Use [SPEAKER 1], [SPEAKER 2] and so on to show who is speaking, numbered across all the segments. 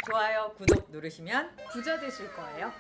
[SPEAKER 1] 좋아요, 구독 누르시면
[SPEAKER 2] 부자 되실 거예요.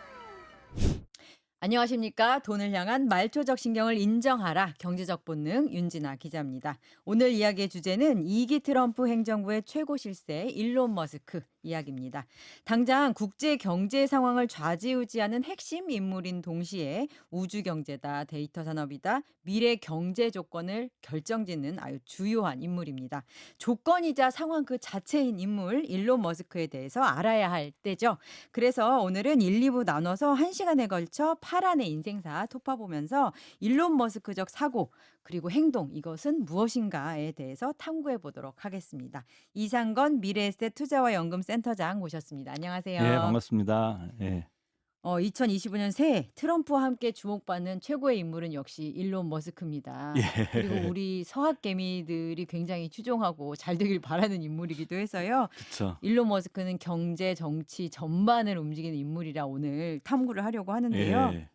[SPEAKER 1] 안녕하십니까? 돈을 향한 말초적 신경을 인정하라. 경제적 본능 윤진아 기자입니다. 오늘 이야기의 주제는 2기 트럼프 행정부의 최고 실세 일론 머스크 이야기입니다. 당장 국제 경제 상황을 좌지우지하는 핵심 인물인 동시에 우주 경제다, 데이터 산업이다, 미래 경제 조건을 결정짓는 아주 주요한 인물입니다. 조건이자 상황 그 자체인 인물 일론 머스크에 대해서 알아야 할 때죠. 그래서 오늘은 1, 2부 나눠서 1시간에 걸쳐 파란의 인생사 톱파보면서 일론 머스크적 사고 그리고 행동 이것은 무엇인가에 대해서 탐구해 보도록 하겠습니다. 이상건 미래에셋 투자와 연금센터장 모셨습니다.
[SPEAKER 3] 예,
[SPEAKER 1] 안녕하세요.
[SPEAKER 3] 반갑습니다. 예.
[SPEAKER 1] 2025년 새해 트럼프와 함께 주목받는 최고의 인물은 역시 일론
[SPEAKER 3] 예.
[SPEAKER 1] 머스크입니다. 그리고 우리 서학개미들이 굉장히 추종하고 잘 되길 바라는 인물이기도 해서요.
[SPEAKER 3] 그쵸.
[SPEAKER 1] 일론 머스크는 경제, 정치 전반을 움직이는 인물이라 오늘 탐구를 하려고 하는데요.
[SPEAKER 3] 예.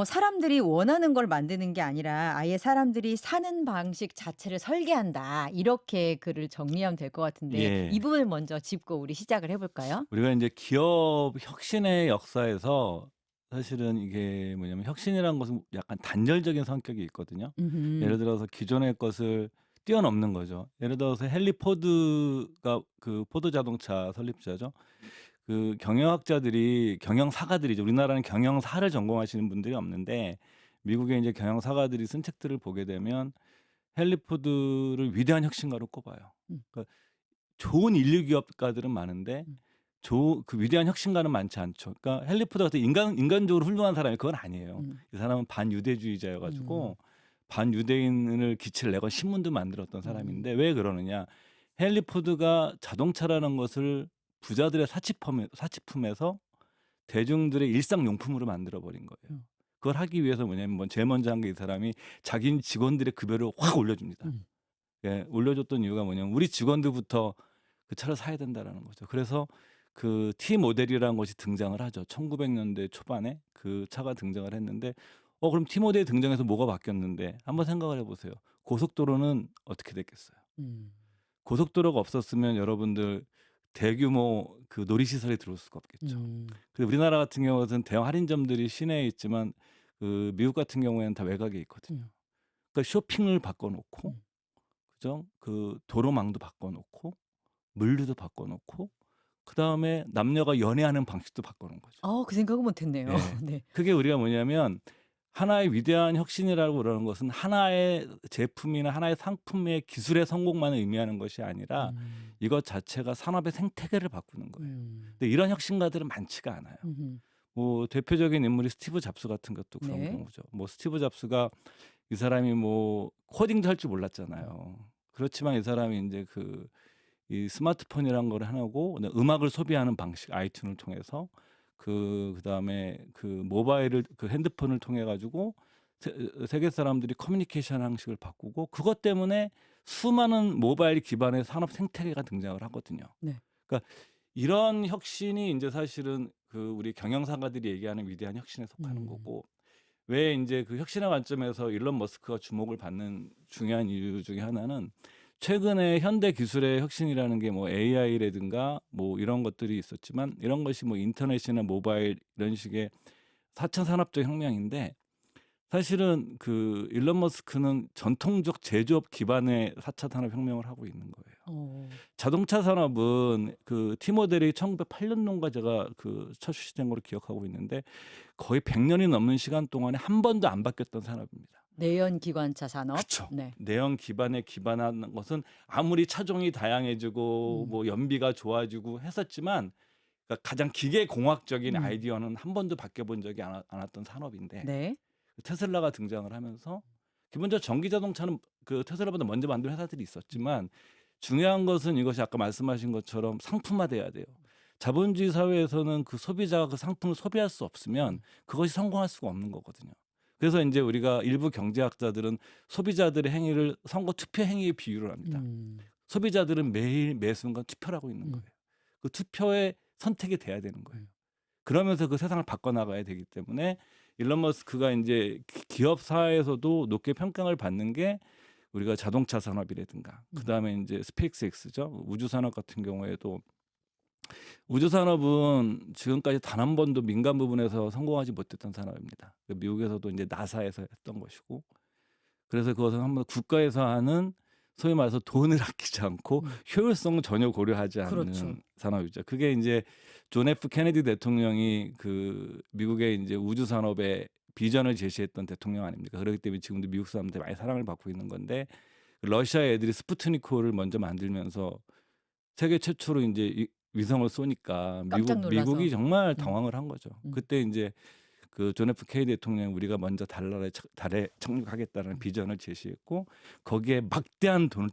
[SPEAKER 1] 사람들이 원하는 걸 만드는 게 아니라 아예 사람들이 사는 방식 자체를 설계한다. 이렇게 글을 정리하면 될 것 같은데 이
[SPEAKER 3] 예.
[SPEAKER 1] 부분을 먼저 짚고 우리 시작을 해볼까요?
[SPEAKER 3] 우리가 인제 기업 혁신의 역사에서 사실은 이게 뭐냐면 혁신이라는 것은 약간 단절적인 성격이 있거든요.
[SPEAKER 1] 음흠.
[SPEAKER 3] 예를 들어서 기존의 것을 뛰어넘는 거죠. 예를 들어서 헨리 포드가 그 포드 자동차 설립자죠. 그 경영학자들이 경영사가들이죠. 우리나라는 경영사를 전공하시는 분들이 없는데 미국의 인제 경영사가들이 쓴 책들을 보게 되면 헨리 포드를 위대한 혁신가로 꼽아요.
[SPEAKER 1] 음.
[SPEAKER 3] 그러니까 좋은 인류 기업가들은 많은데
[SPEAKER 1] 음.
[SPEAKER 3] 그 위대한 혁신가는 많지 않죠. 그러니까 헨리 포드 같은 인간적으로 훌륭한 사람이 그건 아니에요.
[SPEAKER 1] 음.
[SPEAKER 3] 이 사람은 반유대주의자여
[SPEAKER 1] 음.
[SPEAKER 3] 가지고 반유대인을 기치를 내건 신문도 만들었던
[SPEAKER 1] 음.
[SPEAKER 3] 사람인데 왜 그러느냐. 헨리 포드가 자동차라는 것을 부자들의 사치품에서 대중들의 일상용품으로 만들어 버린 거예요.
[SPEAKER 1] 음.
[SPEAKER 3] 그걸 하기 위해서 뭐냐면 제일 먼저 한 게 이 사람이 자기 직원들의 급여를 확 올려줍니다.
[SPEAKER 1] 음.
[SPEAKER 3] 예, 올려줬던 이유가 뭐냐면 우리 직원들부터 그 차를 사야 된다라는 거죠. 그래서 그 T 모델이라는 것이 등장을 하죠. 1900년대 초반에 그 차가 등장을 했는데 그럼 T 모델이 등장해서 뭐가 바뀌었는데 한번 생각을 해 보세요. 고속도로는 어떻게 됐겠어요?
[SPEAKER 1] 음.
[SPEAKER 3] 고속도로가 없었으면 여러분들 대규모 그 놀이시설에 들어올 수가 없겠죠.
[SPEAKER 1] 음.
[SPEAKER 3] 근데 우리나라 같은 경우는 대형 할인점들이 시내에 있지만 그 미국 같은 경우에는 다 외곽에 있거든요.
[SPEAKER 1] 음.
[SPEAKER 3] 그러니까 쇼핑을 바꿔 놓고
[SPEAKER 1] 음.
[SPEAKER 3] 그죠? 그 도로망도 바꿔 놓고 물류도 바꿔 놓고 그다음에 남녀가 연애하는 방식도 바꿔 놓은 거죠.
[SPEAKER 1] 그 생각은 못 했네요.
[SPEAKER 3] 예.
[SPEAKER 1] 네.
[SPEAKER 3] 그게 우리가 뭐냐면 하나의 위대한 혁신이라고 그러는 것은 하나의 제품이나 하나의 상품의 기술의 성공만을 의미하는 것이 아니라
[SPEAKER 1] 음.
[SPEAKER 3] 이것 자체가 산업의 생태계를 바꾸는 거예요.
[SPEAKER 1] 음.
[SPEAKER 3] 근데 이런 혁신가들은 많지가 않아요.
[SPEAKER 1] 음흠.
[SPEAKER 3] 뭐 대표적인 인물이 스티브 잡스 같은 것도 그런
[SPEAKER 1] 네.
[SPEAKER 3] 경우죠. 뭐 스티브 잡스가 이 사람이 뭐 코딩도 할 줄 몰랐잖아요. 그렇지만 이 사람이 인제 이 스마트폰이라는 걸 해내고 음악을 소비하는 방식 아이튠을 통해서 그다음에 그 모바일을 그 핸드폰을 통해 가지고 세계 사람들이 커뮤니케이션 방식을 바꾸고 그것 때문에 수많은 모바일 기반의 산업 생태계가 등장을 하거든요.
[SPEAKER 1] 네.
[SPEAKER 3] 그러니까 이런 혁신이 인제 사실은 그 우리 경영사가들이 얘기하는 위대한 혁신에 속하는
[SPEAKER 1] 음.
[SPEAKER 3] 거고 왜 인제 그 혁신의 관점에서 일론 머스크가 주목을 받는 중요한 이유 중에 하나는 최근에 현대 기술의 혁신이라는 게 뭐 AI라든가 뭐 이런 것들이 있었지만 이런 것이 뭐 인터넷이나 모바일 이런 식의 4차 산업적 혁명인데 사실은 그 일론 머스크는 전통적 제조업 기반의 4차 산업 혁명을 하고 있는 거예요.
[SPEAKER 1] 어.
[SPEAKER 3] 자동차 산업은 그 T 모델이 1908년도인가 제가 첫 출시된 걸로 기억하고 있는데 거의 100년이 넘는 시간 동안에 한 번도 안 바뀌었던 산업입니다.
[SPEAKER 1] 내연 기관차 산업.
[SPEAKER 3] 그쵸.
[SPEAKER 1] 네.
[SPEAKER 3] 내연 기반에 기반한 것은 아무리 차종이 다양해지고
[SPEAKER 1] 음.
[SPEAKER 3] 뭐 연비가 좋아지고 했었지만 그러니까 가장 기계 공학적인
[SPEAKER 1] 음.
[SPEAKER 3] 아이디어는 한 번도 바뀌어 본 적이 않았던 산업인데
[SPEAKER 1] 네.
[SPEAKER 3] 테슬라가 등장을 하면서 기본적으로 전기 자동차는 그 테슬라보다 먼저 만든 회사들이 있었지만 중요한 것은 이것이 아까 말씀하신 것처럼 상품화돼야 돼요. 자본주의 사회에서는 그 소비자가 그 상품을 소비할 수 없으면 그것이 성공할 수가 없는 거거든요. 그래서 인제 우리가 일부 경제학자들은 소비자들의 행위를 선거 투표 행위에 비유를 합니다.
[SPEAKER 1] 음.
[SPEAKER 3] 소비자들은 매일 매 순간 투표를 하고 있는
[SPEAKER 1] 음.
[SPEAKER 3] 거예요. 그 투표에 선택이 돼야 되는 거예요. 그러면서 그 세상을 바꿔 나가야 되기 때문에 일론 머스크가 인제 기업사에서도 높게 평가를 받는 게 우리가 자동차 산업이라든가 그다음에 인제 스페이스X죠. 우주 산업 같은 경우에도 우주 산업은 지금까지 단 한 번도 민간 부분에서 성공하지 못했던 산업입니다. 그 미국에서도 이제 나사에서 했던 것이고 그래서 그것은 한번 국가에서 하는 소위 말해서 돈을 아끼지 않고
[SPEAKER 1] 음.
[SPEAKER 3] 효율성을 전혀 고려하지
[SPEAKER 1] 그렇죠.
[SPEAKER 3] 않는 산업이죠. 그게 인제 존 F 케네디 대통령이 그 미국의 인제 우주 산업의 비전을 제시했던 대통령 아닙니까? 그렇기 때문에 지금도 미국 사람들이 많이 사랑을 받고 있는 건데 러시아 애들이 스푸트니크를 먼저 만들면서 세계 최초로 인제 이 위성을 쏘니까
[SPEAKER 1] 깜짝
[SPEAKER 3] 미국이
[SPEAKER 1] 놀라서.
[SPEAKER 3] 정말
[SPEAKER 1] 음.
[SPEAKER 3] 당황을 한 거죠.
[SPEAKER 1] 음.
[SPEAKER 3] 그때 인제 그 존 F 케네디 대통령이 우리가 먼저 달에 착륙하겠다는
[SPEAKER 1] 음.
[SPEAKER 3] 비전을 제시했고 거기에 막대한 돈을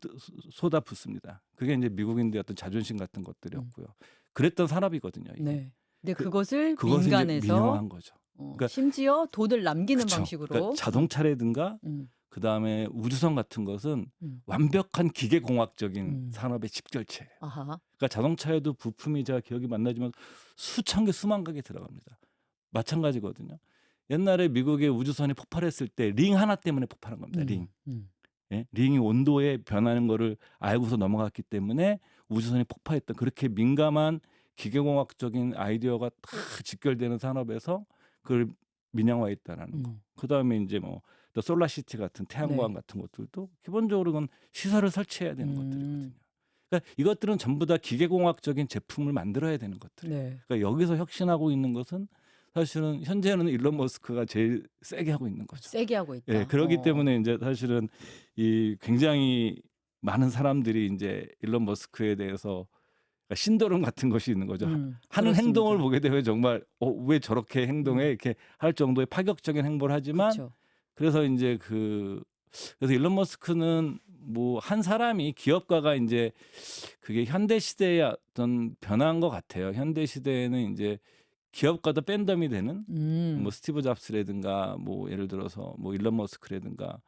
[SPEAKER 3] 쏟아붓습니다. 그게 인제 미국인들의 어떤 자존심 같은
[SPEAKER 1] 음.
[SPEAKER 3] 것들이었고요. 그랬던 산업이거든요 이게.
[SPEAKER 1] 네. 근데
[SPEAKER 3] 그
[SPEAKER 1] 그것을
[SPEAKER 3] 그것을 인제
[SPEAKER 1] 민간에서
[SPEAKER 3] 민영화한 거죠. 그러니까
[SPEAKER 1] 심지어 돈을 남기는
[SPEAKER 3] 그쵸. 그러니까
[SPEAKER 1] 방식으로.
[SPEAKER 3] 자동차라든가
[SPEAKER 1] 음.
[SPEAKER 3] 그다음에 우주선 같은 것은
[SPEAKER 1] 음.
[SPEAKER 3] 완벽한 기계공학적인
[SPEAKER 1] 음.
[SPEAKER 3] 산업의 집결체예요.
[SPEAKER 1] 아하.
[SPEAKER 3] 그러니까 자동차에도 부품이 제가 기억이 만나지만 수천 개 수만 개 들어갑니다. 마찬가지거든요. 옛날에 미국의 우주선이 폭발했을 때 링 하나 때문에 폭발한 겁니다. 링.
[SPEAKER 1] 음.
[SPEAKER 3] 예? 링이 온도에 변하는 거를 알고서 넘어갔기 때문에 우주선이 폭파했던 그렇게 민감한 기계공학적인 아이디어가 다 직결되는 산업에서 그걸 민영화했다라는 거.
[SPEAKER 1] 음.
[SPEAKER 3] 그다음에 인제 뭐 또 솔라시티 같은 태양광
[SPEAKER 1] 네.
[SPEAKER 3] 같은 것들도 기본적으로 그건 시설을 설치해야 되는 것들이거든요.
[SPEAKER 1] 음.
[SPEAKER 3] 그러니까 이것들은 전부 다 기계공학적인 제품을 만들어야 되는 것들이에요.
[SPEAKER 1] 네.
[SPEAKER 3] 그러니까 여기서 혁신하고 있는 것은 사실은 현재는 일론 머스크가 제일 세게 하고 있는 거죠.
[SPEAKER 1] 세게 하고
[SPEAKER 3] 예.
[SPEAKER 1] 있다.
[SPEAKER 3] 그러기 때문에 인제 사실은 이 굉장히 많은 사람들이 인제 일론 머스크에 대해서 그러니까 신도림 같은 것이 있는 거죠. 하는 행동을
[SPEAKER 1] 그렇습니다.
[SPEAKER 3] 보게 되면 정말 '왜 저렇게 행동해?'
[SPEAKER 1] 음.
[SPEAKER 3] 이렇게 할 정도의 파격적인 행보를 하지만
[SPEAKER 1] 그쵸.
[SPEAKER 3] 그래서 인제 그래서 일론 머스크는 뭐 한 사람이 기업가가 인제 그게 현대 시대의 어떤 변화인 것 같아요. 현대 시대에는 인제 기업가도 팬덤이 되는 뭐
[SPEAKER 1] 음.
[SPEAKER 3] 스티브 잡스라든가 뭐 예를 들어서 뭐 일론 머스크라든가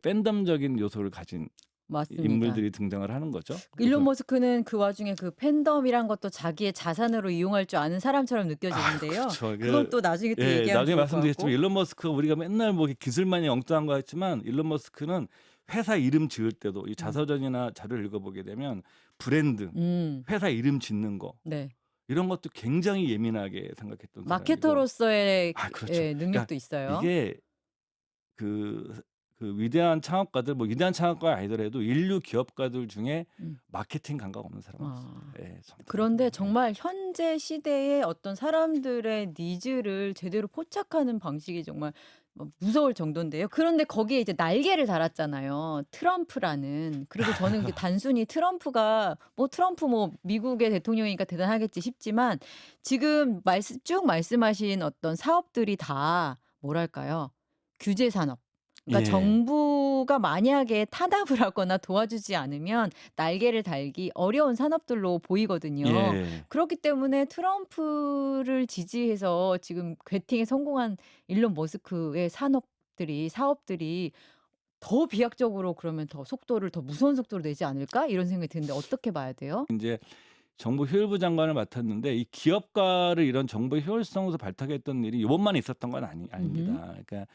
[SPEAKER 3] 팬덤적인 요소를 가진
[SPEAKER 1] 맞습니다.
[SPEAKER 3] 인물들이 등장을 하는 거죠.
[SPEAKER 1] 일론
[SPEAKER 3] 그래서
[SPEAKER 1] 머스크는 그 와중에 그 팬덤이란 것도 자기의 자산으로 이용할 줄 아는 사람처럼 느껴지는데요.
[SPEAKER 3] 그렇죠.
[SPEAKER 1] 그건 또 나중에 또
[SPEAKER 3] 예
[SPEAKER 1] 얘기하면
[SPEAKER 3] 나중에
[SPEAKER 1] 좋을 것
[SPEAKER 3] 말씀드리겠지만
[SPEAKER 1] 같고.
[SPEAKER 3] 일론 머스크가 우리가 맨날 뭐 이렇게 기술만이 엉뚱한 거 했지만 일론 머스크는 회사 이름 지을 때도 이
[SPEAKER 1] 음.
[SPEAKER 3] 자서전이나 자료를 읽어 보게 되면 브랜드,
[SPEAKER 1] 음.
[SPEAKER 3] 회사 이름 짓는 거
[SPEAKER 1] 네.
[SPEAKER 3] 이런 것도 굉장히 예민하게 생각했던 사람이고
[SPEAKER 1] 마케터로서의
[SPEAKER 3] 그렇죠.
[SPEAKER 1] 예
[SPEAKER 3] 그러니까
[SPEAKER 1] 능력도 있어요.
[SPEAKER 3] 이게 그 위대한 창업가들 뭐 위대한 창업가 아니더라도 인류 기업가들 중에
[SPEAKER 1] 음.
[SPEAKER 3] 마케팅 감각 없는 사람은 없습니다.
[SPEAKER 1] 아.
[SPEAKER 3] 예 정말.
[SPEAKER 1] 그런데
[SPEAKER 3] 예.
[SPEAKER 1] 정말 현재 시대의 어떤 사람들의 니즈를 제대로 포착하는 방식이 정말 무서울 정도인데요. 그런데 거기에 이제 날개를 달았잖아요. 트럼프라는. 그리고 저는 그게 단순히 트럼프가 뭐 트럼프 뭐 미국의 대통령이니까 대단하겠지 싶지만 지금 쭉 말씀하신 어떤 사업들이 다 뭐랄까요? 규제 산업. 그러니까
[SPEAKER 3] 예.
[SPEAKER 1] 정부가 만약에 타답을 하거나 도와주지 않으면 날개를 달기 어려운 산업들로 보이거든요.
[SPEAKER 3] 예.
[SPEAKER 1] 그렇기 때문에 트럼프를 지지해서 지금 괴팅에 성공한 일론 머스크의 사업들이 더 비약적으로 그러면 더 속도를 더 무서운 속도로 내지 않을까? 이런 생각이 드는데 어떻게 봐야 돼요?
[SPEAKER 3] 인제 정부 효율부 장관을 맡았는데 이 기업가를 이런 정보의 효율성에서 발탁했던 일이 이번만 있었던 건
[SPEAKER 1] 음흠.
[SPEAKER 3] 아닙니다. 그러니까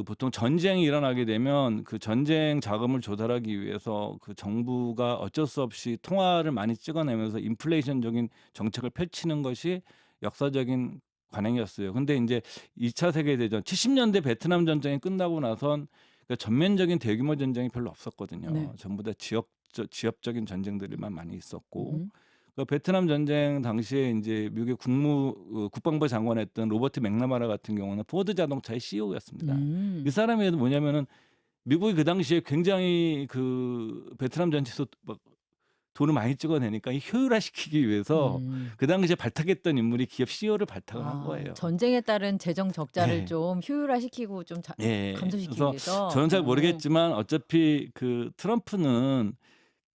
[SPEAKER 3] 보통 전쟁이 일어나게 되면 그 전쟁 자금을 조달하기 위해서 그 정부가 어쩔 수 없이 통화를 많이 찍어내면서 인플레이션적인 정책을 펼치는 것이 역사적인 관행이었어요. 근데 인제 2차 세계 대전 70 년대 베트남 전쟁이 끝나고 나선 그러니까 전면적인 대규모 전쟁이 별로 없었거든요.
[SPEAKER 1] 네.
[SPEAKER 3] 전부 다 지역적인 전쟁들만 많이 있었고
[SPEAKER 1] 음흠.
[SPEAKER 3] 그 베트남 전쟁 당시에 인제 미국의 국방부 장관했던 로버트 맥나마라 같은 경우는 포드 자동차의 CEO였습니다. 이
[SPEAKER 1] 음.
[SPEAKER 3] 사람이 뭐냐면은 미국이 그 당시에 굉장히 베트남 전체에서 막 돈을 많이 찍어내니까 이 효율화시키기 위해서
[SPEAKER 1] 음.
[SPEAKER 3] 그 당시에 발탁했던 인물이 기업 CEO를 발탁을 한
[SPEAKER 1] 아
[SPEAKER 3] 거예요.
[SPEAKER 1] 전쟁에 따른 재정 적자를
[SPEAKER 3] 예.
[SPEAKER 1] 좀 효율화시키고 좀
[SPEAKER 3] 예.
[SPEAKER 1] 감소시키기
[SPEAKER 3] 그래서
[SPEAKER 1] 위해서.
[SPEAKER 3] 저는 잘 모르겠지만 어차피 트럼프는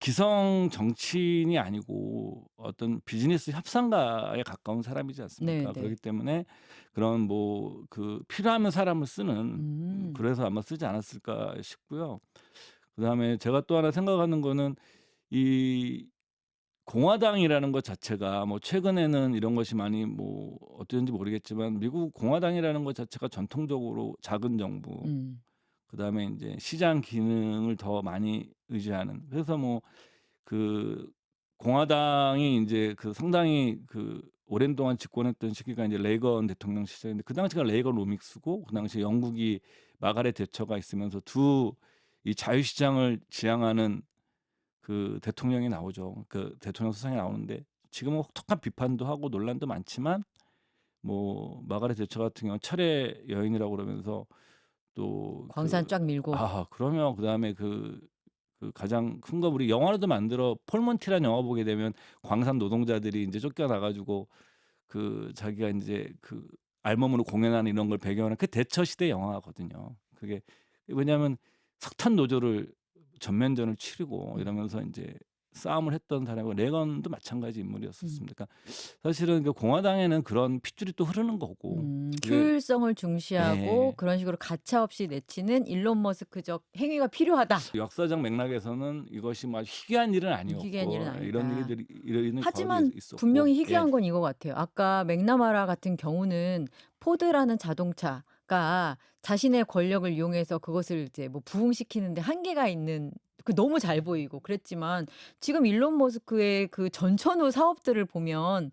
[SPEAKER 3] 기성 정치인이 아니고 어떤 비즈니스 협상가에 가까운 사람이지 않습니까?
[SPEAKER 1] 네네.
[SPEAKER 3] 그렇기 때문에 그런 필요하면 사람을 쓰는
[SPEAKER 1] 음.
[SPEAKER 3] 그래서 아마 쓰지 않았을까 싶고요. 그다음에 제가 또 하나 생각하는 거는 이 공화당이라는 것 자체가 뭐 최근에는 이런 것이 많이 뭐 어땠는지 모르겠지만 미국 공화당이라는 것 자체가 전통적으로 작은 정부
[SPEAKER 1] 음.
[SPEAKER 3] 그다음에 인제 시장 기능을 더 많이 의지하는 그래서 그 공화당이 인제 그 상당히 그 오랜 동안 집권했던 시기가 인제 레이건 대통령 시절인데 그 당시가 레이건 로믹스고 그 당시에 영국이 마가렛 대처가 있으면서 두 이 자유시장을 지향하는 그 대통령이 나오죠. 그 대통령 수상이 나오는데 지금은 혹독한 비판도 하고 논란도 많지만 뭐 마가렛 대처 같은 경우는 철의 여인이라고 그러면서 또
[SPEAKER 1] 광산 쫙 밀고.
[SPEAKER 3] 그러면 그다음에 가장 큰 거 우리 영화로도 만들어 폴 monty라는 영화 보게 되면 광산 노동자들이 인제 쫓겨나 가지고 그 자기가 인제 그 알몸으로 공연하는 이런 걸 배경으로 한 그 대처 시대 영화거든요. 그게 왜냐하면 석탄 노조를 전면전을 치르고
[SPEAKER 1] 음.
[SPEAKER 3] 이러면서 인제 싸움을 했던 사람이고 레건도 마찬가지 인물이었었습니다.
[SPEAKER 1] 음.
[SPEAKER 3] 그러니까 사실은 그 공화당에는 그런 핏줄이 또 흐르는 거고 그게
[SPEAKER 1] 효율성을 중시하고
[SPEAKER 3] 예.
[SPEAKER 1] 그런 식으로 가차없이 내치는 일론 머스크적 행위가 필요하다.
[SPEAKER 3] 역사적 맥락에서는 이것이 뭐 아주 희귀한 일은
[SPEAKER 1] 희귀한 일은
[SPEAKER 3] 아니었고 이런
[SPEAKER 1] 아니다.
[SPEAKER 3] 일들이 이런 과거에
[SPEAKER 1] 하지만
[SPEAKER 3] 있었고
[SPEAKER 1] 분명히
[SPEAKER 3] 예.
[SPEAKER 1] 희귀한 건 이거 같아요. 아까 맥나마라 같은 경우는 포드라는 자동차가 자신의 권력을 이용해서 그것을 이제 뭐 부흥시키는 데 한계가 있는 그 너무 잘 보이고 그랬지만 지금 일론 머스크의 그 전천후 사업들을 보면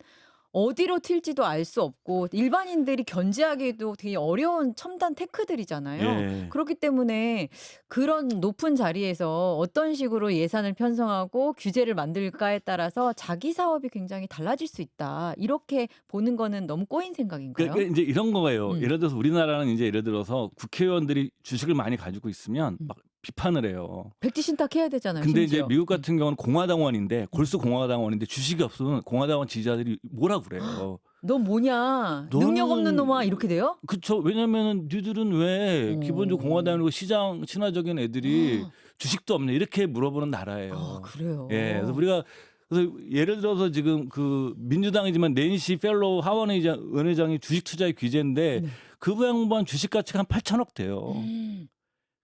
[SPEAKER 1] 어디로 튈지도 알 수 없고 일반인들이 견제하기에도 되게 어려운 첨단 테크들이잖아요.
[SPEAKER 3] 예.
[SPEAKER 1] 그렇기 때문에 그런 높은 자리에서 어떤 식으로 예산을 편성하고 규제를 만들까에 따라서 자기 사업이 굉장히 달라질 수 있다. 이렇게 보는 거는 너무 꼬인 생각인가요?
[SPEAKER 3] 인제 이런 거예요.
[SPEAKER 1] 음.
[SPEAKER 3] 예를 들어서 우리나라는 인제 예를 들어서 국회의원들이 주식을 많이 가지고 있으면
[SPEAKER 1] 음.
[SPEAKER 3] 막 비판을 해요.
[SPEAKER 1] 백지신탁해야 되잖아요,
[SPEAKER 3] 근데 이제
[SPEAKER 1] 심지어.
[SPEAKER 3] 미국 같은 경우는 공화당원인데 골수 공화당원인데 주식이 없으면 공화당원 지지자들이 뭐라 그래요.
[SPEAKER 1] "너 뭐냐? 능력 없는
[SPEAKER 3] "너는"
[SPEAKER 1] 놈아." 이렇게 돼요?
[SPEAKER 3] 그쵸. 왜냐면은 "니들은 왜 기본적으로
[SPEAKER 1] 어.
[SPEAKER 3] 공화당이고 시장 친화적인 애들이 주식도 없냐." 이렇게 물어보는
[SPEAKER 1] 아
[SPEAKER 3] 나라예요. 예. 그래서
[SPEAKER 1] 그래요?
[SPEAKER 3] 우리가 그래서 예를 들어서 지금 그 민주당이지만 낸시 펠로우 하원 의장이 주식 투자의 귀재인데
[SPEAKER 1] 네.
[SPEAKER 3] 그 양반 주식 가치가 한 8천억 돼요.
[SPEAKER 1] 음.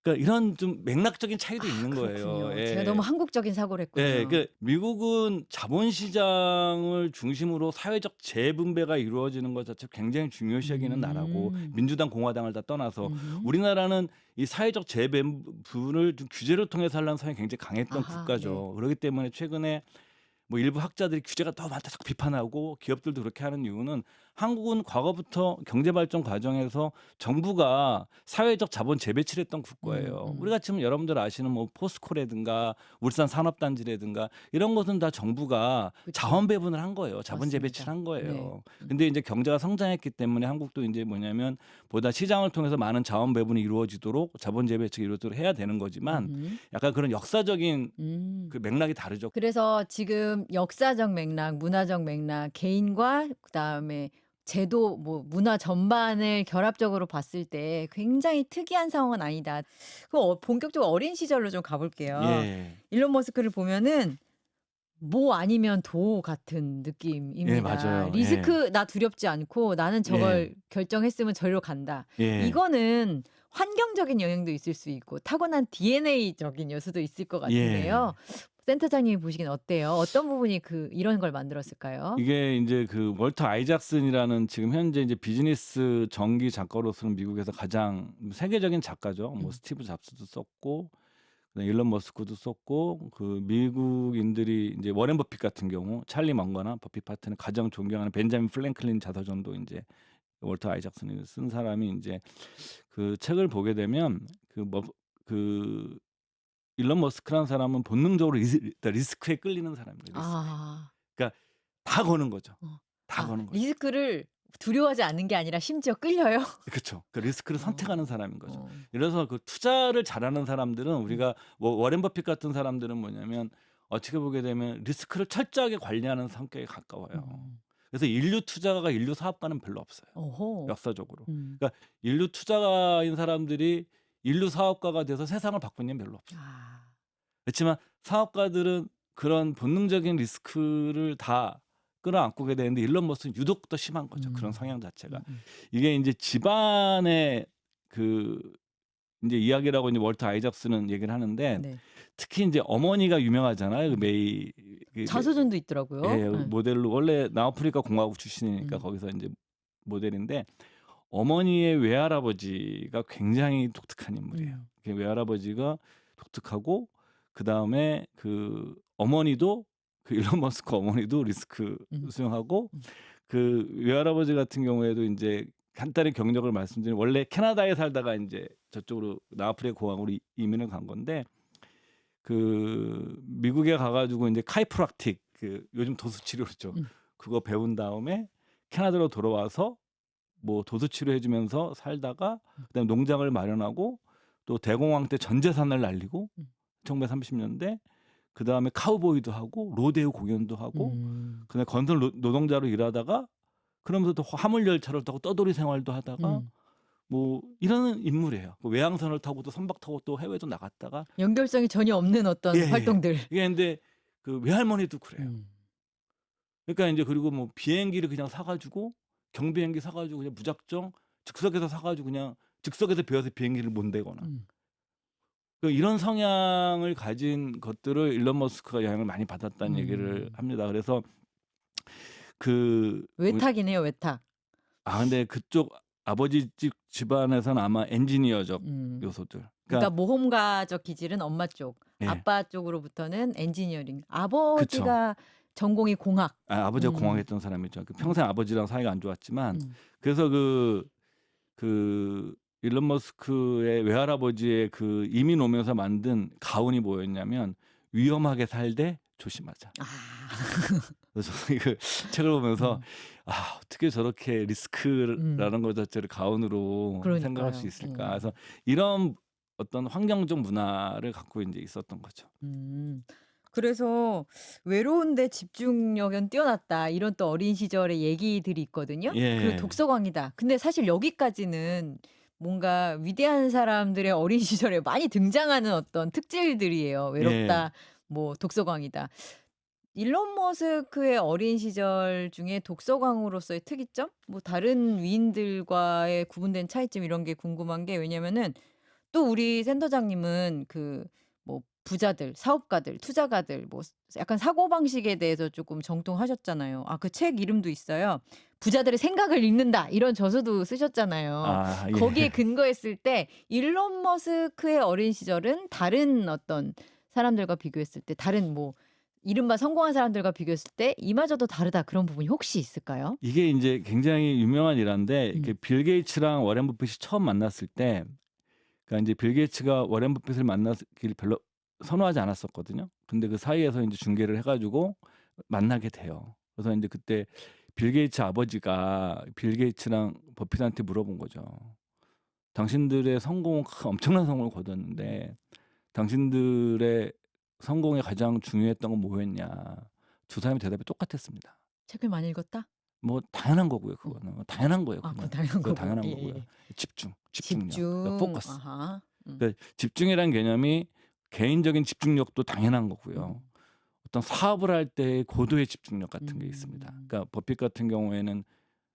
[SPEAKER 3] 그러니까 이런 좀 맥락적인 차이도
[SPEAKER 1] 아
[SPEAKER 3] 있는 거예요.
[SPEAKER 1] 그렇군요. 제가 너무
[SPEAKER 3] 예.
[SPEAKER 1] 한국적인 사고를
[SPEAKER 3] 예.
[SPEAKER 1] 했군요.
[SPEAKER 3] 그 미국은 자본시장을 중심으로 사회적 재분배가 이루어지는 것 자체를 굉장히 중요시 여기는 나라고
[SPEAKER 1] 음.
[SPEAKER 3] 민주당, 공화당을 다 떠나서
[SPEAKER 1] 음음.
[SPEAKER 3] 우리나라는 이 사회적 재배분을 좀 규제를 통해서 하려는 성향이 굉장히 강했던
[SPEAKER 1] 아하 네.
[SPEAKER 3] 국가죠. 그렇기 때문에 최근에 뭐 일부 학자들이 규제가 너무 많다 자꾸 비판하고 기업들도 그렇게 하는 이유는 한국은 과거부터 경제 발전 과정에서 정부가 사회적 자본 재배치를 했던 국가예요. 우리가 지금 여러분들 아시는 뭐 포스코라든가 울산 산업단지라든가 이런 것은 다 정부가
[SPEAKER 1] 그쵸.
[SPEAKER 3] 자원 배분을 한 거예요. 자본 재배치를
[SPEAKER 1] 맞습니다.
[SPEAKER 3] 한
[SPEAKER 1] 네.
[SPEAKER 3] 거예요. 근데 이제 경제가 성장했기 때문에 한국도 이제 뭐냐면 보다 시장을 통해서 많은 자원 배분이 이루어지도록 자본 재배치가 이루어지도록 해야 되는 거지만
[SPEAKER 1] 음음.
[SPEAKER 3] 약간 그런 역사적인
[SPEAKER 1] 음.
[SPEAKER 3] 그 맥락이 다르죠.
[SPEAKER 1] 그래서 지금 역사적 맥락, 문화적 맥락, 개인과 그다음에 제도 뭐 문화 전반을 결합적으로 봤을 때 굉장히 특이한 상황은 아니다. 본격적으로 어린 시절로 좀 가 볼게요.
[SPEAKER 3] 예.
[SPEAKER 1] 일론 머스크를 보면은 뭐 아니면 도 같은
[SPEAKER 3] 예
[SPEAKER 1] 느낌입니다.
[SPEAKER 3] 맞아요. 예.
[SPEAKER 1] 리스크 나 두렵지 않고 나는
[SPEAKER 3] 예.
[SPEAKER 1] 저걸 결정했으면 저리로 간다.
[SPEAKER 3] 예.
[SPEAKER 1] 이거는 환경적인 영향도 있을 수 있고 타고난 DNA적인 요소도 있을 것 같은데요.
[SPEAKER 3] 예.
[SPEAKER 1] 센터장님이 보시기엔 어때요? 어떤 부분이 이런 걸 만들었을까요?
[SPEAKER 3] 이게 인제 그 월터 아이작슨이라는 지금 현재 이제 비즈니스 전기 작가로서는 미국에서 가장 세계적인 작가죠. 뭐
[SPEAKER 1] 음.
[SPEAKER 3] 스티브 잡스도 썼고 그다음에 일론 머스크도 썼고 그 미국인들이 인제 워렌 버핏 같은 경우 찰리 먼거나 버핏 파트너 가장 존경하는 벤자민 프랭클린 자서전도 인제 월터 아이작슨이 쓴 사람이 인제 그 책을 보게 되면 그 일론 머스크라는 사람은 본능적으로 리스크에 끌리는 사람이에요, 리스크에.
[SPEAKER 1] 아.
[SPEAKER 3] 그러니까 다 거는 거죠.
[SPEAKER 1] 어.
[SPEAKER 3] 다
[SPEAKER 1] 아
[SPEAKER 3] 거는 거죠.
[SPEAKER 1] 리스크를 두려워하지 않는 게 아니라 심지어 끌려요?
[SPEAKER 3] 그쵸. 그 리스크를
[SPEAKER 1] 어.
[SPEAKER 3] 선택하는 사람인 거죠.
[SPEAKER 1] 어.
[SPEAKER 3] 이래서 그 투자를 잘하는 사람들은
[SPEAKER 1] 음.
[SPEAKER 3] 우리가 뭐 워렌 버핏 같은 사람들은 뭐냐면 어떻게 보게 되면 리스크를 철저하게 관리하는 성격에 가까워요.
[SPEAKER 1] 음.
[SPEAKER 3] 그래서 인류 투자가가 인류 사업가는 별로 없어요,
[SPEAKER 1] 어허.
[SPEAKER 3] 역사적으로.
[SPEAKER 1] 음.
[SPEAKER 3] 그러니까 인류 투자가인 사람들이 인류 사업가가 돼서 세상을 바꾼 일은 별로 없어요.
[SPEAKER 1] 아.
[SPEAKER 3] 그렇지만 사업가들은 그런 본능적인 리스크를 다 끌어안고게 되는데 일론 머스크는 유독 더 심한 거죠, 그런
[SPEAKER 1] 음.
[SPEAKER 3] 성향 자체가.
[SPEAKER 1] 음음.
[SPEAKER 3] 이게 인제 집안의 그 인제 이야기라고 인제 월터 아이작스는 얘기를 하는데
[SPEAKER 1] 네.
[SPEAKER 3] 특히 인제 어머니가 유명하잖아요. 그
[SPEAKER 1] 음.
[SPEAKER 3] 메이 그 메
[SPEAKER 1] 자서전도 있더라고요.
[SPEAKER 3] 예
[SPEAKER 1] 예.
[SPEAKER 3] 모델로 원래 남아프리카 공화국 출신이니까
[SPEAKER 1] 음.
[SPEAKER 3] 거기서 인제 모델인데 어머니의 외할아버지가 굉장히 독특한 인물이에요.
[SPEAKER 1] 음.
[SPEAKER 3] 그 외할아버지가 독특하고 그다음에 그 어머니도 그 일론 머스크 어머니도 리스크
[SPEAKER 1] 음.
[SPEAKER 3] 수용하고
[SPEAKER 1] 음.
[SPEAKER 3] 그 외할아버지 같은 경우에도 인제 간단히 경력을 말씀드리면 원래 캐나다에 살다가 인제 저쪽으로 남아프리카 공화국으로 이민을 간 건데 그 미국에 가 가지고 인제 카이프락틱 그 요즘 도수 치료죠.
[SPEAKER 1] 음.
[SPEAKER 3] 그거 배운 다음에 캐나다로 돌아와서 뭐 도수 치료해 주면서 살다가 그다음에 농장을 마련하고 또 대공황 때 전 재산을 날리고
[SPEAKER 1] 음.
[SPEAKER 3] 1930 년대 그다음에 카우보이도 하고 로데오 공연도 하고
[SPEAKER 1] 음.
[SPEAKER 3] 그다음에 건설 노동자로 일하다가 그러면서 또 화물 열차를 타고 떠돌이 생활도 하다가
[SPEAKER 1] 음.
[SPEAKER 3] 뭐 이런 인물이에요. 그 외항선을 타고 또 선박 타고 또 해외도 나갔다가
[SPEAKER 1] 연결성이 전혀 없는 어떤
[SPEAKER 3] 예예.
[SPEAKER 1] 활동들.
[SPEAKER 3] 이게 근데 그 외할머니도 그래요.
[SPEAKER 1] 음.
[SPEAKER 3] 그러니까 인제 그리고 뭐 비행기를 그냥 사 가지고 경비행기 사 가지고 그냥 무작정 즉석에서 사 가지고 그냥 즉석에서 배워서 비행기를 못 내거나
[SPEAKER 1] 음.
[SPEAKER 3] 그 이런 성향을 가진 것들을 일론 머스크가 영향을 많이 받았다는 얘기를
[SPEAKER 1] 음.
[SPEAKER 3] 합니다. 그래서 그 우리
[SPEAKER 1] 외탁이네요, 외탁.
[SPEAKER 3] 근데 그쪽 아버지 집 집안에서는 아마 엔지니어적
[SPEAKER 1] 음.
[SPEAKER 3] 요소들.
[SPEAKER 1] 그러니까
[SPEAKER 3] 그러니까
[SPEAKER 1] 모험가적 기질은 엄마 쪽,
[SPEAKER 3] 예.
[SPEAKER 1] 아빠 쪽으로부터는 엔지니어링.
[SPEAKER 3] 그쵸.
[SPEAKER 1] 아버지가 전공이 공학.
[SPEAKER 3] 아버지가
[SPEAKER 1] 음.
[SPEAKER 3] 공학했던 사람이죠. 그
[SPEAKER 1] 음.
[SPEAKER 3] 평생 아버지랑 사이가 안 좋았지만
[SPEAKER 1] 음.
[SPEAKER 3] 그래서 그 일론 머스크의 외할아버지의 그 이민 오면서 만든 가훈이 뭐였냐면 "위험하게 살되 조심하자."
[SPEAKER 1] 아.
[SPEAKER 3] 그래서 저는 그 책을 보면서
[SPEAKER 1] 음.
[SPEAKER 3] 어떻게 저렇게
[SPEAKER 1] 음.
[SPEAKER 3] 리스크라는 것 자체를 가훈으로 생각할 수
[SPEAKER 1] 그러니까요.
[SPEAKER 3] 있을까. 그래서 이런 어떤 환경적 문화를 갖고 인제 있었던 거죠.
[SPEAKER 1] 음. 그래서 "외로운데 집중력은 뛰어났다." 이런 또 어린 시절의 얘기들이 있거든요. 그리고
[SPEAKER 3] 예.
[SPEAKER 1] 독서광이다. 근데 사실 여기까지는 뭔가 위대한 사람들의 어린 시절에 많이 등장하는 어떤 특질들이에요.
[SPEAKER 3] 예.
[SPEAKER 1] 외롭다, 뭐 독서광이다. 일론 머스크의 어린 시절 중에 독서광으로서의 특이점? 뭐 다른 위인들과의 구분된 차이점 이런 게 궁금한 게 왜냐면은 또 우리 센터장님은 그 뭐 부자들, 사업가들, 투자가들 뭐 약간 사고방식에 대해서 조금 정통하셨잖아요. 아 그 책 이름도 있어요. "부자들의 생각을 읽는다." 이런 저서도 쓰셨잖아요. 거기에
[SPEAKER 3] 예.
[SPEAKER 1] 근거했을 때 일론 머스크의 어린 시절은 다른 어떤 사람들과 비교했을 때 다른 뭐 이른바 성공한 사람들과 비교했을 때 이마저도 다르다 그런 부분이 혹시 있을까요?
[SPEAKER 3] 이게 인제 굉장히 유명한 일화인데 이렇게
[SPEAKER 1] 음.
[SPEAKER 3] 빌 게이츠랑 워렌 버핏이 처음 만났을 때 그러니까 인제 빌 게이츠가 워렌 버핏을 만나기를 별로 선호하지 않았었거든요. 근데 그 사이에서 인제 중개를 해 가지고 만나게 돼요. 그래서 인제 그때 빌 게이츠 아버지가 빌 게이츠랑 버핏한테 물어본 거죠. "당신들의 성공은 엄청난 성공을
[SPEAKER 1] 음.
[SPEAKER 3] 거뒀는데 당신들의 성공에 가장 중요했던 건 뭐였냐?" 두 사람의 대답이 똑같았습니다.
[SPEAKER 1] 책을 많이 읽었다?
[SPEAKER 3] 뭐 당연한 거고요
[SPEAKER 1] 어.
[SPEAKER 3] 그거는. 당연한 거예요
[SPEAKER 1] 아 그건
[SPEAKER 3] 그냥.
[SPEAKER 1] 당연한
[SPEAKER 3] 그거
[SPEAKER 1] 거고.
[SPEAKER 3] 당연한 거고요.
[SPEAKER 1] 예예예.
[SPEAKER 3] 집중력. 그러니까
[SPEAKER 1] 집중.
[SPEAKER 3] 포커스.
[SPEAKER 1] 아하.
[SPEAKER 3] 그러니까 집중이라는 개념이 개인적인 집중력도 당연한 거고요.
[SPEAKER 1] 음.
[SPEAKER 3] 어떤 사업을 할 때의 고도의 집중력 같은 게 있습니다.
[SPEAKER 1] 음.
[SPEAKER 3] 그러니까 버핏 같은 경우에는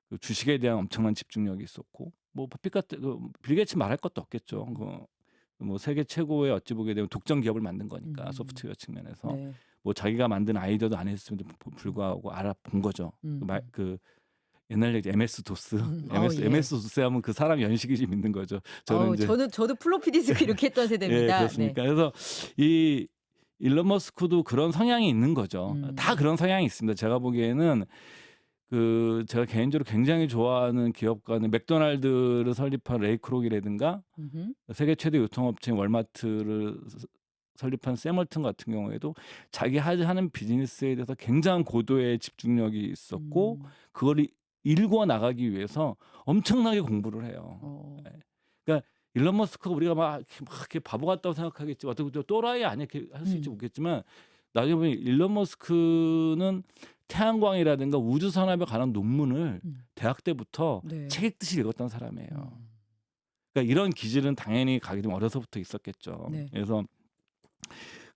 [SPEAKER 3] 그 주식에 대한 엄청난 집중력이 있었고 뭐 버핏 같은 빌 게이츠 말할 것도 없겠죠. 뭐 세계 최고의 어찌 보게 되면 독점 기업을 만든 거니까
[SPEAKER 1] 음.
[SPEAKER 3] 소프트웨어 측면에서
[SPEAKER 1] 네.
[SPEAKER 3] 뭐 자기가 만든 아이디어도 안 했음에도 불구하고 알아본 거죠.
[SPEAKER 1] 음.
[SPEAKER 3] 옛날 얘기 MS 도스,
[SPEAKER 1] 예.
[SPEAKER 3] MS 도스 하면 그 사람 연식이 좀 있는 거죠. 저는
[SPEAKER 1] 어우
[SPEAKER 3] 인제
[SPEAKER 1] 저도 플로피 디스크 이렇게 했던
[SPEAKER 3] 예
[SPEAKER 1] 세대입니다. 네.
[SPEAKER 3] 그렇습니까. 그래서 이 일론 머스크도 그런 성향이 있는 거죠. 다
[SPEAKER 1] 음.
[SPEAKER 3] 그런 성향이 있습니다. 제가 보기에는 제가 개인적으로 굉장히 좋아하는 기업가는 맥도날드를 설립한 레이 크록이라든가
[SPEAKER 1] 음음.
[SPEAKER 3] 세계 최대 유통업체인 월마트를 설립한 샘 월튼 같은 경우에도 자기 하는 비즈니스에 대해서 굉장한 고도의 집중력이 있었고
[SPEAKER 1] 음.
[SPEAKER 3] 그걸 일궈 나가기 위해서 엄청나게 공부를 해요.
[SPEAKER 1] 어.
[SPEAKER 3] 예. 그러니까 일론 머스크가 우리가 이렇게 바보 같다고 생각하겠지 어떻게 또라이 아니야 이렇게 할 수 있지
[SPEAKER 1] 음.
[SPEAKER 3] 모르겠지만 나중에 보면 일론 머스크는 태양광이라든가 우주 산업에 관한 논문을
[SPEAKER 1] 음.
[SPEAKER 3] 대학 때부터
[SPEAKER 1] 네.
[SPEAKER 3] 책 읽듯이 읽었던 사람이에요.
[SPEAKER 1] 음.
[SPEAKER 3] 그러니까 이런 기질은 당연히 가게 되면 어려서부터 있었겠죠.
[SPEAKER 1] 네.
[SPEAKER 3] 그래서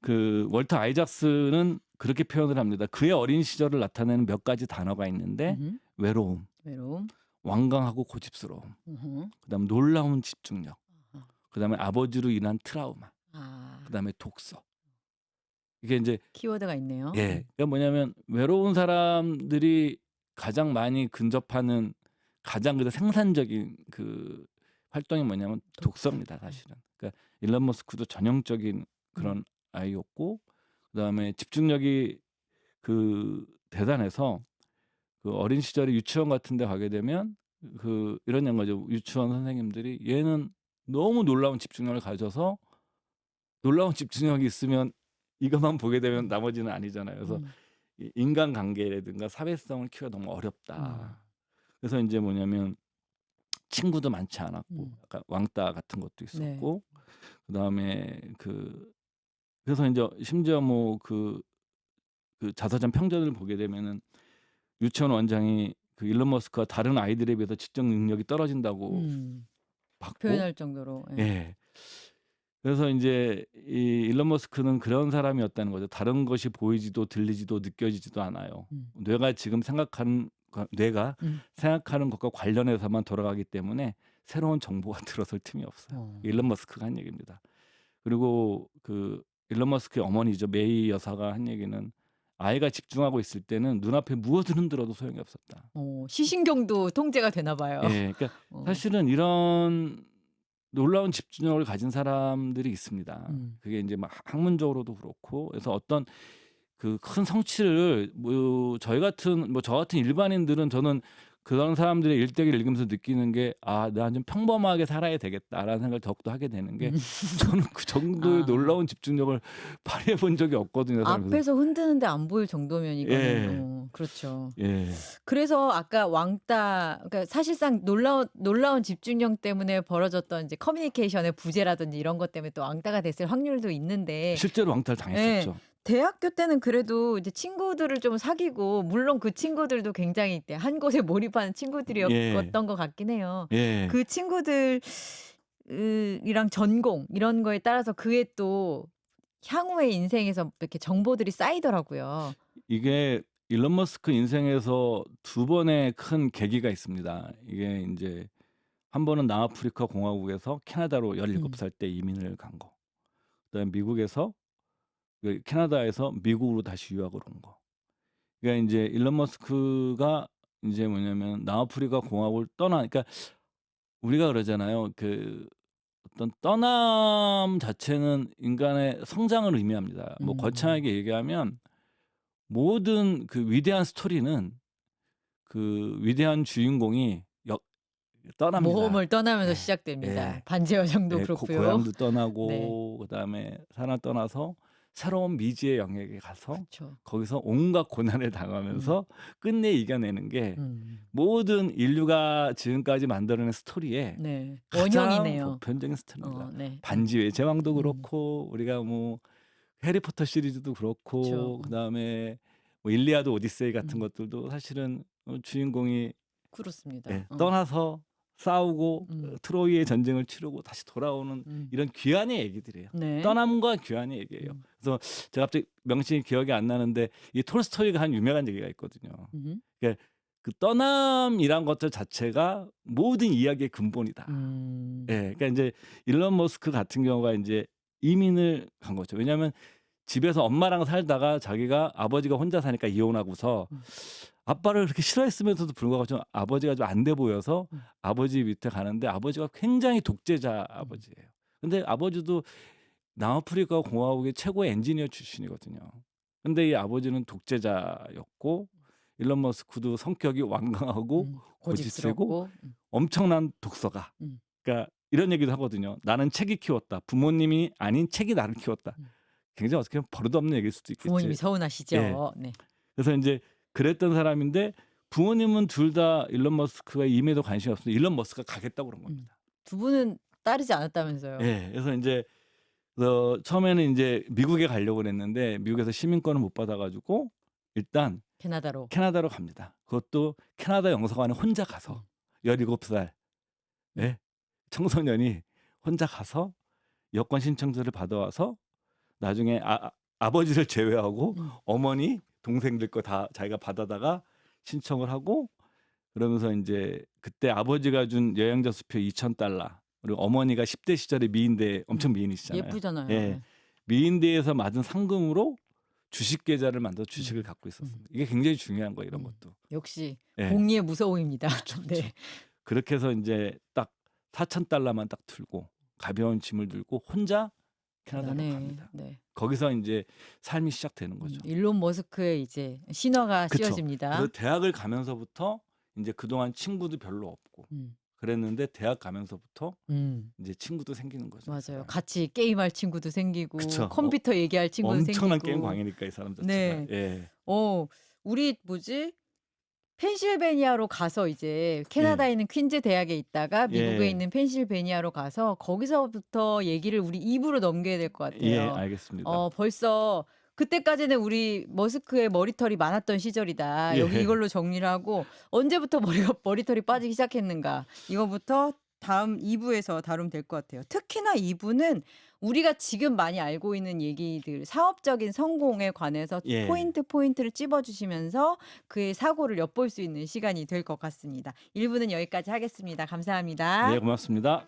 [SPEAKER 3] 그 월터 아이작스는 그렇게 표현을 합니다. 그의 어린 시절을 나타내는 몇 가지 단어가 있는데
[SPEAKER 1] 음음.
[SPEAKER 3] 외로움,
[SPEAKER 1] 외로움.
[SPEAKER 3] 완강하고 고집스러움,
[SPEAKER 1] 음음.
[SPEAKER 3] 그다음에 놀라운 집중력,
[SPEAKER 1] 아하.
[SPEAKER 3] 그다음에 아버지로 인한 트라우마,
[SPEAKER 1] 아.
[SPEAKER 3] 그다음에 독서. 이게 인제
[SPEAKER 1] 키워드가 있네요.
[SPEAKER 3] 예. 그러니까 뭐냐면 외로운 사람들이 가장 많이 근접하는 가장 생산적인 그 활동이 뭐냐면
[SPEAKER 1] 독서.
[SPEAKER 3] 독서입니다 사실은. 그러니까 일론 머스크도 전형적인
[SPEAKER 1] 음.
[SPEAKER 3] 그런 아이였고 그다음에 집중력이 대단해서 어린 시절에 유치원 같은 데 가게 되면 이런 거죠. 유치원 선생님들이 얘는 너무 놀라운 집중력을 가져서 놀라운 집중력이 있으면 이것만 보게 되면
[SPEAKER 1] 음.
[SPEAKER 3] 나머지는 아니잖아요. 그래서
[SPEAKER 1] 음.
[SPEAKER 3] 이 인간관계라든가 사회성을 키우기가 너무
[SPEAKER 1] 음.
[SPEAKER 3] 어렵다. 그래서 인제 뭐냐면 친구도 많지 않았고
[SPEAKER 1] 음.
[SPEAKER 3] 약간 왕따 같은 것도
[SPEAKER 1] 네.
[SPEAKER 3] 있었고 그다음에 그래서 인제 심지어 뭐 자서전 평전을 보게 되면은 유치원 원장이 일론 머스크가 다른 아이들에 비해서 지적 능력이 떨어진다고
[SPEAKER 1] 음.
[SPEAKER 3] 봤고
[SPEAKER 1] 표현할 정도로. 예.
[SPEAKER 3] 예. 그래서 인제 이 일론 머스크는 그런 사람이었다는 거죠. 다른 것이 보이지도 들리지도 느껴지지도 않아요.
[SPEAKER 1] 음.
[SPEAKER 3] 뇌가
[SPEAKER 1] 음.
[SPEAKER 3] 생각하는 것과 관련해서만 돌아가기 때문에 새로운 정보가 들어설 틈이 없어요.
[SPEAKER 1] 어.
[SPEAKER 3] 일론 머스크가 한 얘기입니다. 그리고 일론 머스크의 어머니죠. 메이 여사가 한 얘기는 "아이가 집중하고 있을 때는 눈앞에 무엇을 흔들어도 소용이 없었다."
[SPEAKER 1] 시신경도 통제가 되나 봐요.
[SPEAKER 3] 예. 그러니까
[SPEAKER 1] 어.
[SPEAKER 3] 사실은 이런 놀라운 집중력을 가진 사람들이 있습니다.
[SPEAKER 1] 음.
[SPEAKER 3] 그게 인제 막 학문적으로도 그렇고 그래서 어떤 큰 성취를 저 같은 일반인들은 저는 그런 사람들의 일대기를 읽으면서 느끼는 게 '아 난 좀 평범하게 살아야 되겠다.'라는 생각을 더욱더 하게 되는 게
[SPEAKER 1] 음.
[SPEAKER 3] 저는 그 정도의
[SPEAKER 1] 아.
[SPEAKER 3] 놀라운 집중력을 발휘해 본 적이 없거든요 살면서.
[SPEAKER 1] 앞에서 흔드는데 안 보일 정도면 이거는
[SPEAKER 3] 예.
[SPEAKER 1] 그렇죠.
[SPEAKER 3] 예.
[SPEAKER 1] 그래서 아까 왕따, 그러니까 사실상 놀라운 집중력 때문에 벌어졌던 이제 커뮤니케이션의 부재라든지 이런 것 때문에 또 왕따가 됐을 확률도 있는데,
[SPEAKER 3] 실제로 왕따를
[SPEAKER 1] 예.
[SPEAKER 3] 당했었죠.
[SPEAKER 1] 대학교 때는 그래도 이제 친구들을 좀 사귀고, 물론 그 친구들도 굉장히 이제 한 곳에 몰입하는
[SPEAKER 3] 예.
[SPEAKER 1] 친구들이었던 것 같긴 해요.
[SPEAKER 3] 예.
[SPEAKER 1] 그 친구들 이랑 전공 이런 거에 따라서 그의 또 향후의 인생에서 이렇게 정보들이 쌓이더라고요.
[SPEAKER 3] 이게 일론 머스크 인생에서 두 번의 큰 계기가 있습니다. 이게 인제 한 번은 남아프리카 공화국에서 캐나다로 17
[SPEAKER 1] 음.
[SPEAKER 3] 살 때 이민을 간 거. 그다음에 미국에서 캐나다에서 미국으로 다시 유학을 온 거. 그러니까 인제 일론 머스크가 인제 뭐냐면 남아프리카 공화국을 그러니까 우리가 그러잖아요. 어떤 떠남 자체는 인간의 성장을 의미합니다. 뭐
[SPEAKER 1] 음.
[SPEAKER 3] 거창하게 얘기하면 모든 위대한 스토리는 위대한 주인공이 떠납니다.
[SPEAKER 1] 모험을 떠나면서
[SPEAKER 3] 예.
[SPEAKER 1] 시작됩니다.
[SPEAKER 3] 예.
[SPEAKER 1] 반지의 여정도
[SPEAKER 3] 예.
[SPEAKER 1] 그렇고요.
[SPEAKER 3] 고향도
[SPEAKER 1] 네.
[SPEAKER 3] 떠나고 그다음에 사람 떠나서 새로운 미지의 영역에 가서
[SPEAKER 1] 그쵸.
[SPEAKER 3] 거기서 온갖 고난을
[SPEAKER 1] 음.
[SPEAKER 3] 당하면서 끝내 이겨내는 게
[SPEAKER 1] 음.
[SPEAKER 3] 모든 인류가 지금까지 만들어낸 스토리의
[SPEAKER 1] 네.
[SPEAKER 3] 가장
[SPEAKER 1] 원형이네요.
[SPEAKER 3] 보편적인 스토리입니다.
[SPEAKER 1] 네.
[SPEAKER 3] 반지의 제왕도
[SPEAKER 1] 음.
[SPEAKER 3] 그렇고 우리가 뭐 해리포터 시리즈도
[SPEAKER 1] 그쵸.
[SPEAKER 3] 그렇고 그다음에 뭐 일리아드 오디세이 같은
[SPEAKER 1] 음.
[SPEAKER 3] 것들도 사실은 주인공이
[SPEAKER 1] 그렇습니다.
[SPEAKER 3] 예 떠나서 싸우고
[SPEAKER 1] 음.
[SPEAKER 3] 트로이의 전쟁을 치르고 다시 돌아오는
[SPEAKER 1] 음.
[SPEAKER 3] 이런 귀환의 얘기들이에요.
[SPEAKER 1] 네.
[SPEAKER 3] 떠남과 귀환의 얘기예요.
[SPEAKER 1] 음.
[SPEAKER 3] 그래서 제가 갑자기 명칭이 기억이 안 나는데 이 톨스토이가 한 유명한 얘기가 있거든요.
[SPEAKER 1] 음.
[SPEAKER 3] 그러니까 떠남이란 것들 자체가 모든 이야기의 근본이다.
[SPEAKER 1] 음.
[SPEAKER 3] 예. 그러니까 인제 일론 머스크 같은 경우가 인제 이민을 간 거죠. 왜냐하면 집에서 엄마랑 살다가 자기가 아버지가 혼자 사니까 이혼하고서
[SPEAKER 1] 음.
[SPEAKER 3] 아빠를 그렇게 싫어했음에도 불구하고 좀 아버지가 좀 안 돼 보여서
[SPEAKER 1] 음.
[SPEAKER 3] 아버지 밑에 가는데 아버지가 굉장히 독재자
[SPEAKER 1] 음.
[SPEAKER 3] 아버지예요. 근데 아버지도 남아프리카 공화국의 최고의 엔지니어 출신이거든요. 근데 이 아버지는 독재자였고 일론 머스크도 성격이 완강하고 고집세고
[SPEAKER 1] 고집스럽고.
[SPEAKER 3] 엄청난 독서가.
[SPEAKER 1] 음.
[SPEAKER 3] 그러니까 이런 얘기도 하거든요. "나는 책이 키웠다. 부모님이 아닌 책이 나를 키웠다."
[SPEAKER 1] 음.
[SPEAKER 3] 굉장히 어떻게 보면 버릇없는 얘기일 수도
[SPEAKER 1] 부모님이
[SPEAKER 3] 있겠지. 예.
[SPEAKER 1] 서운하시죠. 네.
[SPEAKER 3] 그래서 인제 그랬던 사람인데 부모님은 둘 다 일론 머스크가 임에도 관심이 없어서 일론 머스크가 가겠다고 그런
[SPEAKER 1] 음.
[SPEAKER 3] 겁니다.
[SPEAKER 1] 두 분은 따르지 않았다면서요.
[SPEAKER 3] 예. 그래서 인제 처음에는 인제 미국에 가려고 그랬는데 미국에서 시민권을 못 받아 가지고 일단
[SPEAKER 1] 캐나다로.
[SPEAKER 3] 캐나다로 갑니다. 그것도 캐나다 영사관에 혼자
[SPEAKER 1] 음.
[SPEAKER 3] 가서 17 살
[SPEAKER 1] 음.
[SPEAKER 3] 예 청소년이 혼자 가서 여권 신청서를 받아와서 나중에 아버지를 제외하고
[SPEAKER 1] 음.
[SPEAKER 3] 어머니, 동생들 거 다 자기가 받아다가 신청을 하고 그러면서 인제 그때 아버지가 준 여행자 수표 $2,000 그리고 어머니가 10대 시절에 미인대 엄청 미인이시잖아요.
[SPEAKER 1] 예쁘잖아요.
[SPEAKER 3] 예.
[SPEAKER 1] 예.
[SPEAKER 3] 미인대에서 받은 상금으로 주식 계좌를 만들어서 주식을
[SPEAKER 1] 음.
[SPEAKER 3] 갖고 있었습니다.
[SPEAKER 1] 음.
[SPEAKER 3] 이게 굉장히 중요한 거예요, 이런
[SPEAKER 1] 음.
[SPEAKER 3] 것도.
[SPEAKER 1] 역시
[SPEAKER 3] 예.
[SPEAKER 1] 공의의 무서움입니다.
[SPEAKER 3] 그쵸, 그쵸.
[SPEAKER 1] 네.
[SPEAKER 3] 그렇게 해서 인제 딱 $4,000 만 딱 들고 가벼운 짐을 들고 혼자 캐나다로
[SPEAKER 1] 대단해.
[SPEAKER 3] 갑니다.
[SPEAKER 1] 네.
[SPEAKER 3] 거기서 인제 삶이 시작되는 거죠.
[SPEAKER 1] 일론 머스크의 이제 신화가
[SPEAKER 3] 그쵸.
[SPEAKER 1] 씌워집니다.
[SPEAKER 3] 그래서 대학을 가면서부터 인제 그동안 친구도 별로 없고
[SPEAKER 1] 음.
[SPEAKER 3] 그랬는데 대학 가면서부터
[SPEAKER 1] 음.
[SPEAKER 3] 인제 친구도 생기는 거죠, 이
[SPEAKER 1] 맞아요.
[SPEAKER 3] 사람이.
[SPEAKER 1] 같이 게임할 친구도 생기고
[SPEAKER 3] 그쵸.
[SPEAKER 1] 컴퓨터 얘기할 친구도
[SPEAKER 3] 엄청난 게임
[SPEAKER 1] 생기고.
[SPEAKER 3] 광이니까 이 사람 자체가.
[SPEAKER 1] 네.
[SPEAKER 3] 예.
[SPEAKER 1] 우리 뭐지? 펜실베니아로 가서 이제
[SPEAKER 3] 예.
[SPEAKER 1] 캐나다에 있는 퀸즈 대학에 있다가 미국에
[SPEAKER 3] 예.
[SPEAKER 1] 있는 펜실베니아로 가서 거기서부터 얘기를 우리 2 부로 넘겨야 될 것
[SPEAKER 3] 예.
[SPEAKER 1] 같아요.
[SPEAKER 3] 알겠습니다.
[SPEAKER 1] 벌써 그때까지는 우리 머스크의 머리털이 많았던 시절이다. 여기
[SPEAKER 3] 예.
[SPEAKER 1] 이걸로 정리를 하고 언제부터 머리털이 빠지기 시작했는가. 이거부터 다음 2 부에서 다루면 될 것 같아요. 특히나 2 부는 우리가 지금 많이 알고 있는 얘기들, 사업적인 성공에 관해서
[SPEAKER 3] 예.
[SPEAKER 1] 포인트를 찝어 주시면서 그의 사고를 엿볼 수 있는 시간이 될 것 같습니다. 1 부는 여기까지 하겠습니다.
[SPEAKER 3] 네,
[SPEAKER 1] 감사합니다.
[SPEAKER 3] 고맙습니다.